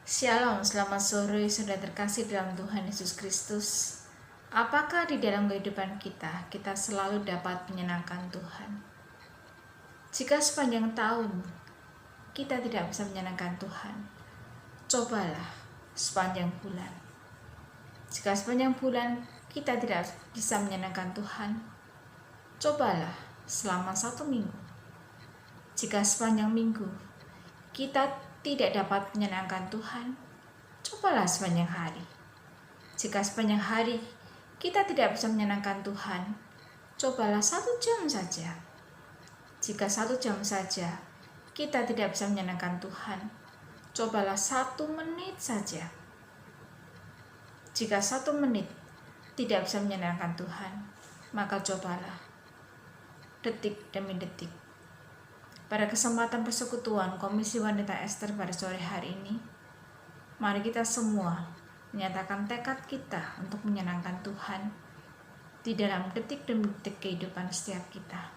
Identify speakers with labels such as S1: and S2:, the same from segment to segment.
S1: Shalom, selamat sore saudara terkasih dalam Tuhan Yesus Kristus. Apakah di dalam kehidupan kita selalu dapat menyenangkan Tuhan? Jika sepanjang tahun kita tidak bisa menyenangkan Tuhan, cobalah sepanjang bulan. Jika sepanjang bulan kita tidak bisa menyenangkan Tuhan, cobalah selama 1 minggu. Jika sepanjang minggu kita tidak dapat menyenangkan Tuhan, cobalah sepanjang hari. Jika sepanjang hari kita tidak bisa menyenangkan Tuhan, cobalah 1 jam saja. Jika 1 jam saja kita tidak bisa menyenangkan Tuhan, cobalah 1 menit saja. Jika 1 menit tidak bisa menyenangkan Tuhan, maka cobalah detik demi detik. Pada kesempatan persekutuan Komisi Wanita Ester pada sore hari ini, mari kita semua menyatakan tekad kita untuk menyenangkan Tuhan di dalam detik demi detik kehidupan setiap kita.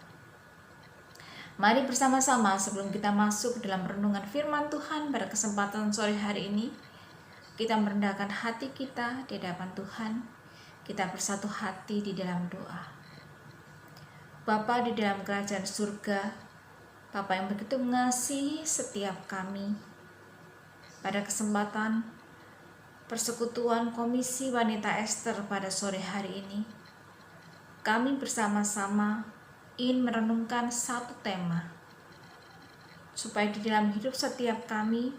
S1: Mari bersama-sama sebelum kita masuk dalam renungan firman Tuhan pada kesempatan sore hari ini, kita merendahkan hati kita di hadapan Tuhan. Kita bersatu hati di dalam doa. Bapa di dalam kerajaan surga, Bapa yang begitu mengasihi setiap kami, pada kesempatan persekutuan Komisi Wanita Ester pada sore hari ini, kami bersama-sama ingin merenungkan satu tema, supaya di dalam hidup setiap kami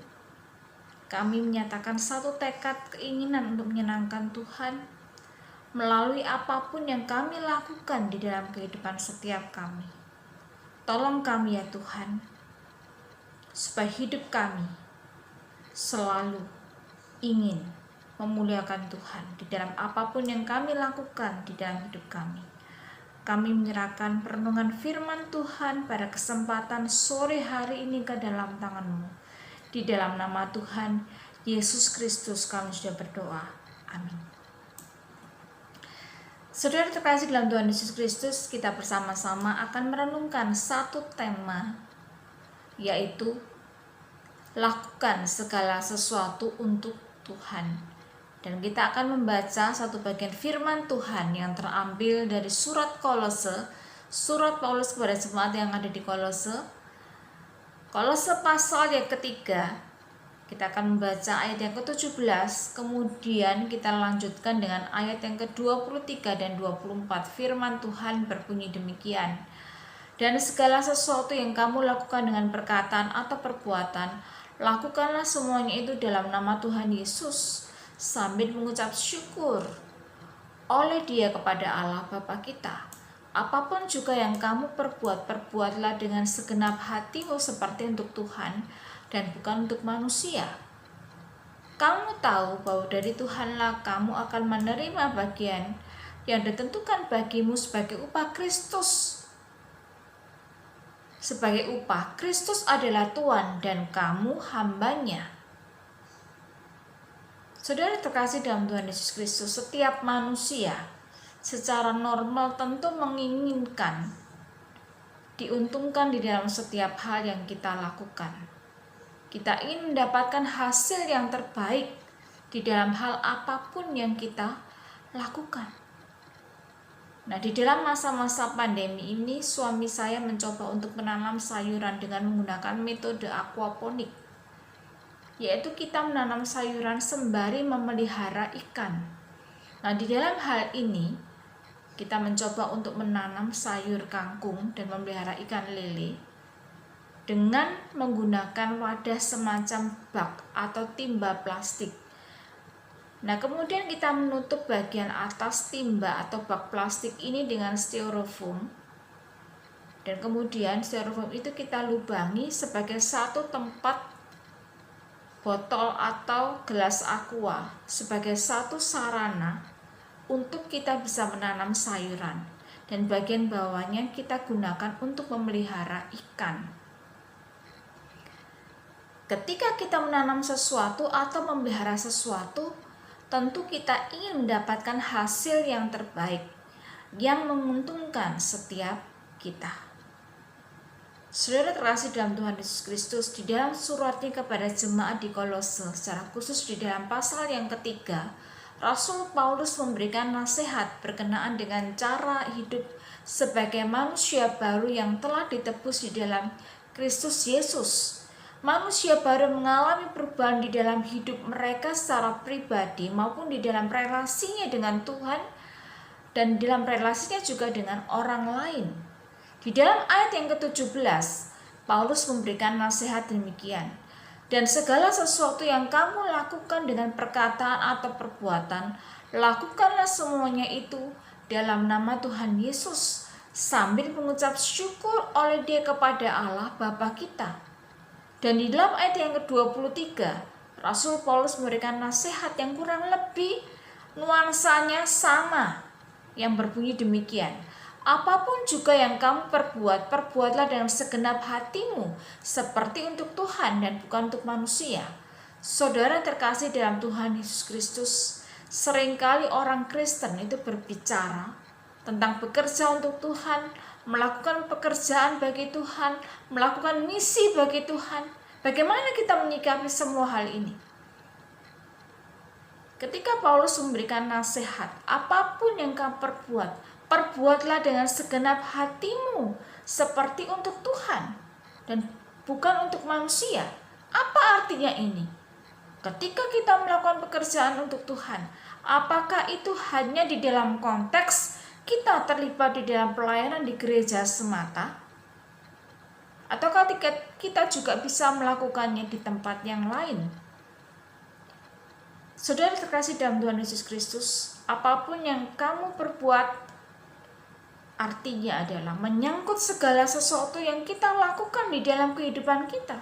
S1: menyatakan satu tekad keinginan untuk menyenangkan Tuhan melalui apapun yang kami lakukan di dalam kehidupan setiap kami. Tolong kami ya Tuhan, supaya hidup kami selalu ingin memuliakan Tuhan di dalam apapun yang kami lakukan di dalam hidup kami. Kami menyerahkan perenungan firman Tuhan pada kesempatan sore hari ini ke dalam tangan-Mu. Di dalam nama Tuhan Yesus Kristus kami sudah berdoa. Amin. Saudara terkasih dalam Tuhan Yesus Kristus, kita bersama-sama akan merenungkan satu tema, yaitu lakukan segala sesuatu untuk Tuhan. Dan kita akan membaca satu bagian firman Tuhan yang terambil dari surat Kolose, surat Paulus kepada jemaat yang ada di Kolose. Kolose pasal yang ketiga, kita akan membaca ayat yang ke-17, kemudian kita lanjutkan dengan ayat yang ke-23 dan 24. Firman Tuhan berbunyi demikian. Dan segala sesuatu yang kamu lakukan dengan perkataan atau perbuatan, lakukanlah semuanya itu dalam nama Tuhan Yesus, sambil mengucap syukur oleh Dia kepada Allah Bapa kita. Apapun juga yang kamu perbuat, perbuatlah dengan segenap hatimu seperti untuk Tuhan dan bukan untuk manusia. Kamu tahu bahwa dari Tuhanlah kamu akan menerima bagian yang ditentukan bagimu sebagai upah Kristus. Sebagai upah, Kristus adalah Tuhan dan kamu hambanya. Saudara terkasih dalam Tuhan Yesus Kristus, setiap manusia secara normal tentu menginginkan diuntungkan di dalam setiap hal yang kita lakukan. Kita ingin mendapatkan hasil yang terbaik di dalam hal apapun yang kita lakukan. Nah, di dalam masa-masa pandemi ini, suami saya mencoba untuk menanam sayuran dengan menggunakan metode aquaponik, yaitu kita menanam sayuran sembari memelihara ikan. Nah, di dalam hal ini, kita mencoba untuk menanam sayur kangkung dan memelihara ikan lele dengan menggunakan wadah semacam bak atau timba plastik. Nah, kemudian kita menutup bagian atas timba atau bak plastik ini dengan styrofoam. Dan kemudian styrofoam itu kita lubangi sebagai satu tempat botol atau gelas aqua, sebagai satu sarana untuk kita bisa menanam sayuran. Dan bagian bawahnya kita gunakan untuk memelihara ikan. Ketika kita menanam sesuatu atau memelihara sesuatu, tentu kita ingin mendapatkan hasil yang terbaik, yang menguntungkan setiap kita. Saudara terkasih dalam Tuhan Yesus Kristus, di dalam suratnya kepada jemaat di Kolose, secara khusus di dalam pasal yang ketiga, Rasul Paulus memberikan nasihat berkenaan dengan cara hidup sebagai manusia baru yang telah ditebus di dalam Kristus Yesus. Manusia baru mengalami perubahan di dalam hidup mereka secara pribadi maupun di dalam relasinya dengan Tuhan dan dalam relasinya juga dengan orang lain. Di dalam ayat yang ke-17, Paulus memberikan nasihat demikian. Dan segala sesuatu yang kamu lakukan dengan perkataan atau perbuatan, lakukanlah semuanya itu dalam nama Tuhan Yesus, sambil mengucap syukur oleh Dia kepada Allah Bapa kita. Dan di dalam ayat yang ke-23, Rasul Paulus memberikan nasihat yang kurang lebih nuansanya sama, yang berbunyi demikian. Apapun juga yang kamu perbuat, perbuatlah dengan segenap hatimu, seperti untuk Tuhan dan bukan untuk manusia. Saudara terkasih dalam Tuhan Yesus Kristus, seringkali orang Kristen itu berbicara tentang bekerja untuk Tuhan, melakukan pekerjaan bagi Tuhan, melakukan misi bagi Tuhan. Bagaimana kita menyikapi semua hal ini? Ketika Paulus memberikan nasihat, apapun yang kamu perbuat, perbuatlah dengan segenap hatimu seperti untuk Tuhan dan bukan untuk manusia. Apa artinya ini? Ketika kita melakukan pekerjaan untuk Tuhan, apakah itu hanya di dalam konteks kita terlibat di dalam pelayanan di gereja semata? Ataukah kita juga bisa melakukannya di tempat yang lain? Saudara terkasih dalam Tuhan Yesus Kristus, apapun yang kamu perbuat artinya adalah menyangkut segala sesuatu yang kita lakukan di dalam kehidupan kita.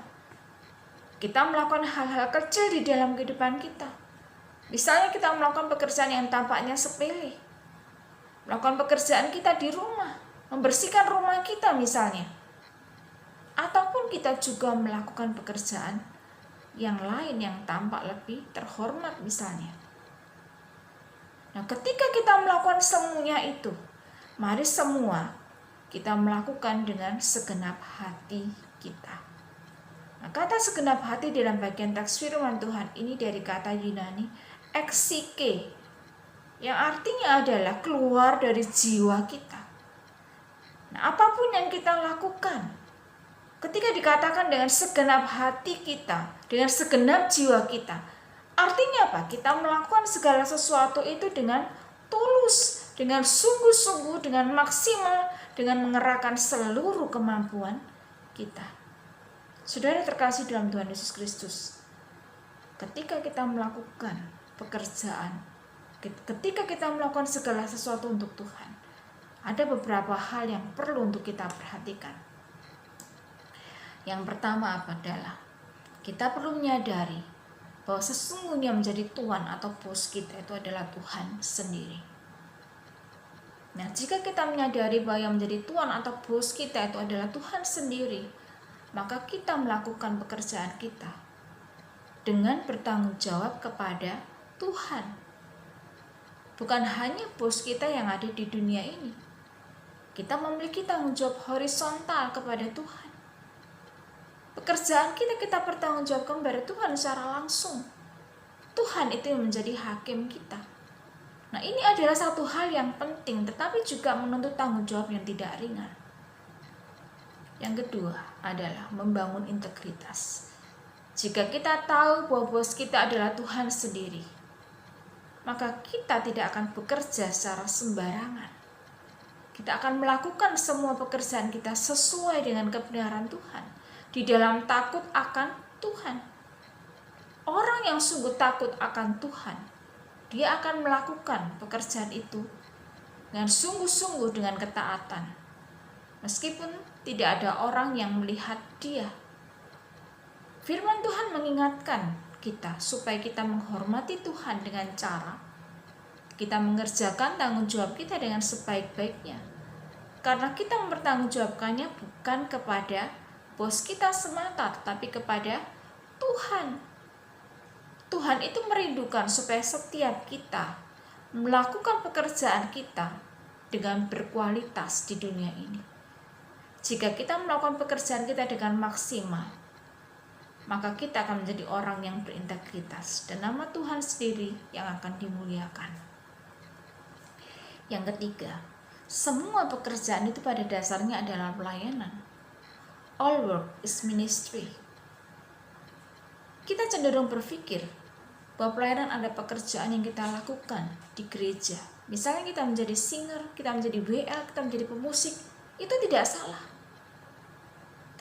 S1: Kita melakukan hal-hal kecil di dalam kehidupan kita. Misalnya kita melakukan pekerjaan yang tampaknya sepele. Melakukan pekerjaan kita di rumah, membersihkan rumah kita misalnya. Ataupun kita juga melakukan pekerjaan yang lain yang tampak lebih terhormat misalnya. Nah, ketika kita melakukan semuanya itu, mari semua kita melakukan dengan segenap hati kita. Nah, kata segenap hati dalam bagian teks firman Tuhan ini dari kata Yunani exike, yang artinya adalah keluar dari jiwa kita. Nah, apapun yang kita lakukan, ketika dikatakan dengan segenap hati kita, dengan segenap jiwa kita, artinya apa? Kita melakukan segala sesuatu itu dengan tulus, dengan sungguh-sungguh, dengan maksimal, dengan mengerahkan seluruh kemampuan kita. Saudara terkasih dalam Tuhan Yesus Kristus, ketika kita melakukan pekerjaan, ketika kita melakukan segala sesuatu untuk Tuhan, ada beberapa hal yang perlu untuk kita perhatikan. Yang pertama adalah kita perlu menyadari bahwa sesungguhnya menjadi tuan atau bos kita itu adalah Tuhan sendiri. Nah, jika kita menyadari bahwa yang menjadi tuan atau bos kita itu adalah Tuhan sendiri, maka kita melakukan pekerjaan kita dengan bertanggung jawab kepada Tuhan. Bukan hanya bos kita yang ada di dunia ini. Kita memiliki tanggung jawab horizontal kepada Tuhan. Pekerjaan kita bertanggung jawab kepada Tuhan secara langsung. Tuhan itu yang menjadi hakim kita. Nah, ini adalah satu hal yang penting, tetapi juga menuntut tanggung jawab yang tidak ringan. Yang kedua adalah membangun integritas. Jika kita tahu bahwa bos kita adalah Tuhan sendiri, maka kita tidak akan bekerja secara sembarangan. Kita akan melakukan semua pekerjaan kita sesuai dengan kebenaran Tuhan, di dalam takut akan Tuhan. Orang yang sungguh takut akan Tuhan, dia akan melakukan pekerjaan itu dengan sungguh-sungguh, dengan ketaatan, meskipun tidak ada orang yang melihat dia. Firman Tuhan mengingatkan kita supaya kita menghormati Tuhan dengan cara kita mengerjakan tanggung jawab kita dengan sebaik-baiknya, karena kita mempertanggungjawabkannya bukan kepada bos kita semata, tetapi kepada Tuhan. Tuhan itu merindukan supaya setiap kita melakukan pekerjaan kita dengan berkualitas di dunia ini. Jika kita melakukan pekerjaan kita dengan maksimal, maka kita akan menjadi orang yang berintegritas dan nama Tuhan sendiri yang akan dimuliakan. Yang ketiga, semua pekerjaan itu pada dasarnya adalah pelayanan. All work is ministry. Kita cenderung berpikir bahwa pelayanan ada pekerjaan yang kita lakukan di gereja. Misalnya kita menjadi singer, kita menjadi WA, kita menjadi pemusik, itu tidak salah.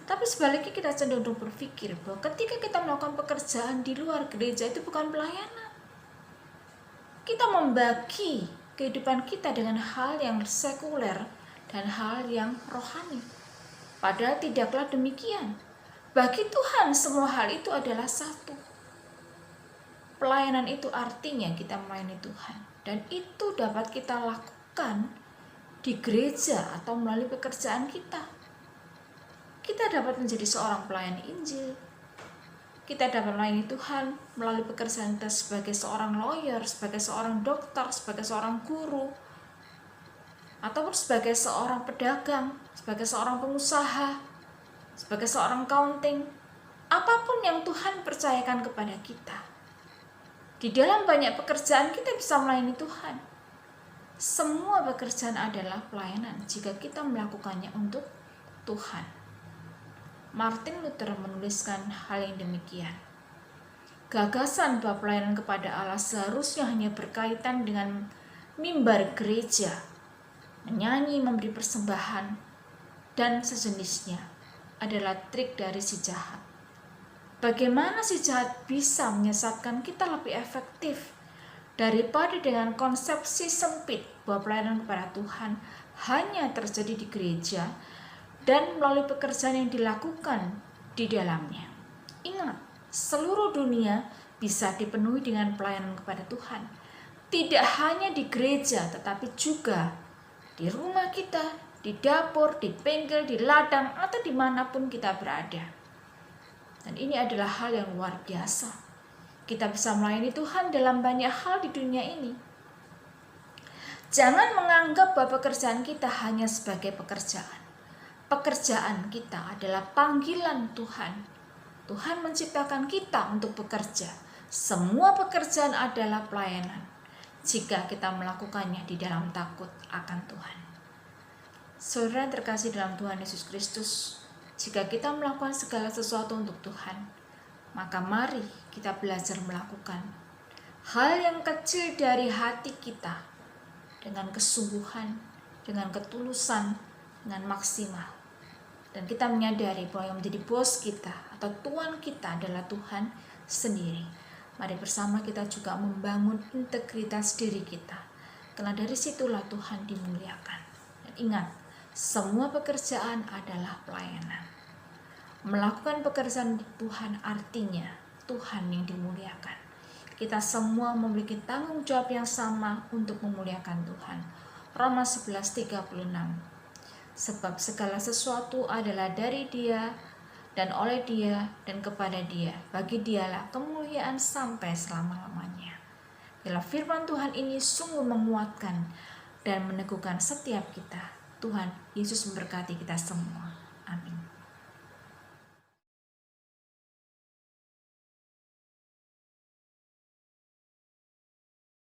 S1: Tetapi sebaliknya kita cenderung berpikir bahwa ketika kita melakukan pekerjaan di luar gereja itu bukan pelayanan. Kita membagi kehidupan kita dengan hal yang sekuler dan hal yang rohani. Padahal tidaklah demikian. Bagi Tuhan semua hal itu adalah satu. Pelayanan itu artinya kita melayani Tuhan. Dan itu dapat kita lakukan di gereja atau melalui pekerjaan kita. Kita dapat menjadi seorang pelayan Injil. Kita dapat melayani Tuhan melalui pekerjaan kita sebagai seorang lawyer, sebagai seorang dokter, sebagai seorang guru, ataupun sebagai seorang pedagang, sebagai seorang pengusaha, sebagai seorang accounting. Apapun yang Tuhan percayakan kepada kita. Di dalam banyak pekerjaan kita bisa melayani Tuhan. Semua pekerjaan adalah pelayanan jika kita melakukannya untuk Tuhan. Martin Luther menuliskan hal yang demikian. Gagasan bahwa pelayanan kepada Allah seharusnya hanya berkaitan dengan mimbar gereja, menyanyi, memberi persembahan, dan sejenisnya adalah trik dari si jahat. Bagaimana si jahat bisa menyesatkan kita lebih efektif daripada dengan konsepsi sempit bahwa pelayanan kepada Tuhan hanya terjadi di gereja dan melalui pekerjaan yang dilakukan di dalamnya. Ingat, seluruh dunia bisa dipenuhi dengan pelayanan kepada Tuhan. Tidak hanya di gereja, tetapi juga di rumah kita, di dapur, di bengkel, di ladang, atau dimanapun kita berada. Dan ini adalah hal yang luar biasa. Kita bisa melayani Tuhan dalam banyak hal di dunia ini. Jangan menganggap bahwa pekerjaan kita hanya sebagai pekerjaan. Pekerjaan kita adalah panggilan Tuhan. Tuhan menciptakan kita untuk bekerja. Semua pekerjaan adalah pelayanan jika kita melakukannya di dalam takut akan Tuhan. Saudara terkasih dalam Tuhan Yesus Kristus, jika kita melakukan segala sesuatu untuk Tuhan, maka mari kita belajar melakukan hal yang kecil dari hati kita dengan kesungguhan, dengan ketulusan, dengan maksimal. Dan kita menyadari bahwa yang menjadi bos kita atau tuan kita adalah Tuhan sendiri. Mari bersama kita juga membangun integritas diri kita. Karena dari situlah Tuhan dimuliakan. Dan ingat, semua pekerjaan adalah pelayanan. Melakukan pekerjaan Tuhan artinya Tuhan yang dimuliakan. Kita semua memiliki tanggung jawab yang sama untuk memuliakan Tuhan. Roma 11:36. Sebab segala sesuatu adalah dari Dia dan oleh Dia dan kepada Dia. Bagi Dialah kemuliaan sampai selama-lamanya. Bila firman Tuhan ini sungguh menguatkan dan meneguhkan setiap kita. Tuhan Yesus memberkati kita semua.